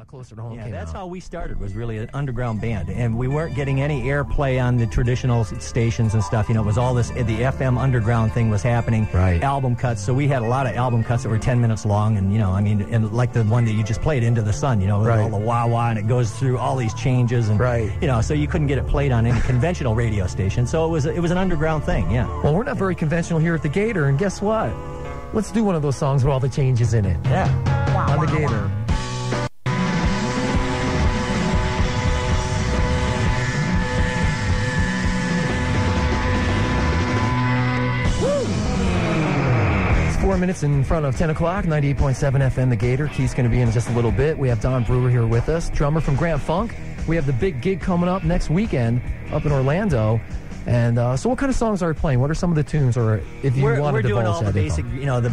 Closer to Home Yeah, came that's out. how we started, was really an underground band. And we weren't getting any airplay on the traditional stations and stuff. You know, it was all this, the FM underground thing was happening. Right. Album cuts. So we had a lot of album cuts that were 10 minutes long. And, you know, I mean, and like the one that you just played, Into the Sun, you know, with Right. all the wah-wah, and it goes through all these changes. And, Right. you know, so you couldn't get it played on any conventional radio station. So it was an underground thing, yeah. Well, we're not very conventional here at the Gator, and guess what? Let's do one of those songs with all the changes in it. Yeah. On the Gator. It's 4 minutes in front of 10 o'clock, 98.7 FM, the Gator. Keith's going to be in just a little bit. We have Don Brewer here with us, drummer from Grand Funk. We have the big gig coming up next weekend up in Orlando. And so what kind of songs are we playing? What are some of the tunes, or if you want to divulge that? We're doing all the info? basic, you know, the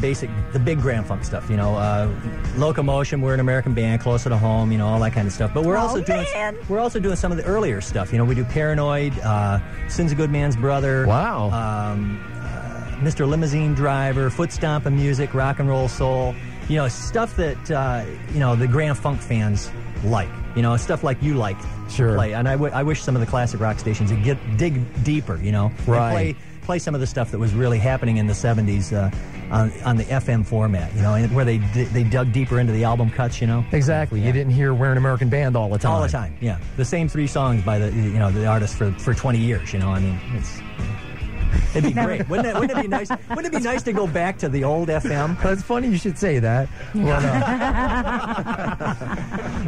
big Grand Funk stuff, you know, Locomotion, We're an American Band, Closer to Home, you know, all that kind of stuff. But we're also doing some of the earlier stuff. You know, we do Paranoid, Sin's a Good Man's Brother. Wow. Mr. Limousine Driver, Foot Stompin' Music, Rock and Roll Soul, you know, stuff that, you know, the Grand Funk fans like. You know, stuff like you like to play. And I wish some of the classic rock stations would dig deeper, you know. Right. Play some of the stuff that was really happening in the 70s on the FM format, you know, where they dug deeper into the album cuts, you know. Exactly. Yeah. You didn't hear We're an American Band all the time. All the time, yeah. The same 3 songs by the artist for 20 years, you know. I mean, it'd be great. Wouldn't it be nice? Wouldn't it be nice to go back to the old FM? That's funny you should say that.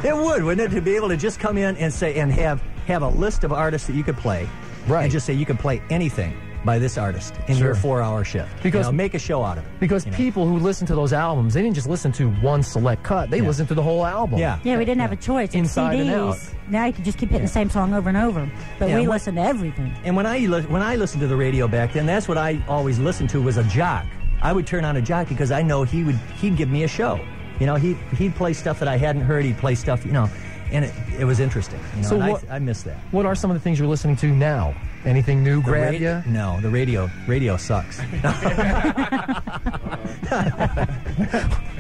It would, wouldn't it, to be able to just come in and say and have a list of artists that you could play, right? And just say you can play anything by this artist in your 4-hour shift. Because make a show out of it. Because people who listen to those albums, they didn't just listen to one select cut; they listened to the whole album. Yeah, we didn't have a choice. Inside CDs, and out. Now you can just keep hitting the same song over and over. But we listen to everything. And when I listened to the radio back then, that's what I always listened to was a jock. I would turn on a jock because I know he'd give me a show. You know, he'd play stuff that I hadn't heard. He'd play stuff, you know, and it was interesting. You know, so I miss that. What are some of the things you're listening to now? Anything new grab you? No, the radio sucks.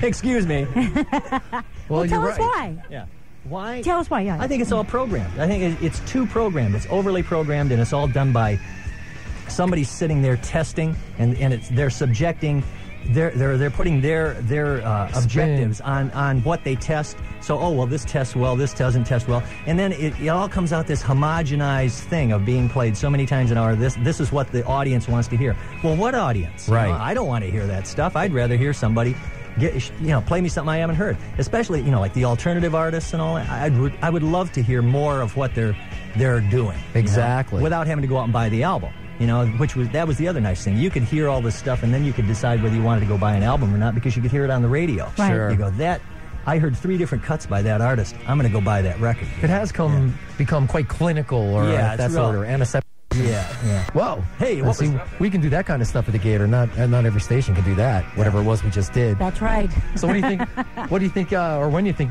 Excuse me. Well, tell us why. Yeah. Why? Tell us why, yeah. I think it's all programmed. I think it's too programmed. It's overly programmed, and it's all done by somebody sitting there testing, and they're subjecting. They're putting their objectives on what they test. So, this tests well, this doesn't test well. And then it all comes out this homogenized thing of being played so many times an hour. This is what the audience wants to hear. Well, what audience? Right. You know, I don't want to hear that stuff. I'd rather hear somebody play me something I haven't heard. Especially, you know, like the alternative artists and all that. I would love to hear more of what they're doing. Exactly. You know, without having to go out and buy the album. You know, that was the other nice thing. You could hear all this stuff, and then you could decide whether you wanted to go buy an album or not because you could hear it on the radio. Right. Sure. You go, I heard 3 different cuts by that artist. I'm going to go buy that record. It has become quite clinical, or that sort of antiseptic. Yeah. Whoa. Hey, we can do that kind of stuff at the Gator. Not every station can do that. Whatever it was we just did. That's right. So what do you think? Or when do you think?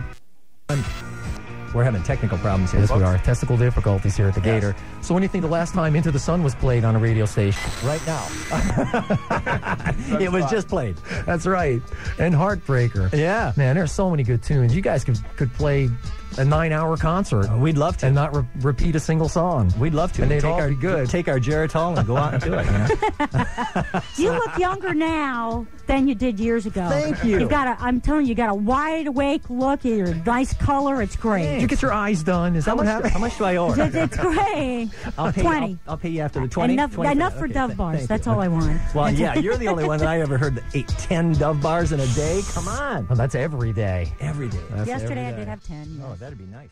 We're having technical problems here. Yes, folks. we are. Technical difficulties here at the Gator. So when do you think the last time Into the Sun was played on a radio station? Right now. It was just played. That's right. And Heartbreaker. Yeah. Man, there's so many good tunes. You guys could play a 9-hour concert. We'd love to. And not repeat a single song. We'd love to. And they'd all be good. Take our Geritol and go out and do it. You know? You look younger now than you did years ago. Thank you. I'm telling you, you got a wide awake look. You're a nice color. It's great. Did you get your eyes done? Is that what happened? How much do I owe her? It's great. I'll pay 20. I'll pay you after the 20. Enough for Dove bars. That's all I want. Well, yeah, you're the only one that I ever heard that ate 10 Dove bars in a day. Come on. Well, that's every day. Every day. Yesterday I did have 10. Oh, that'd be nice.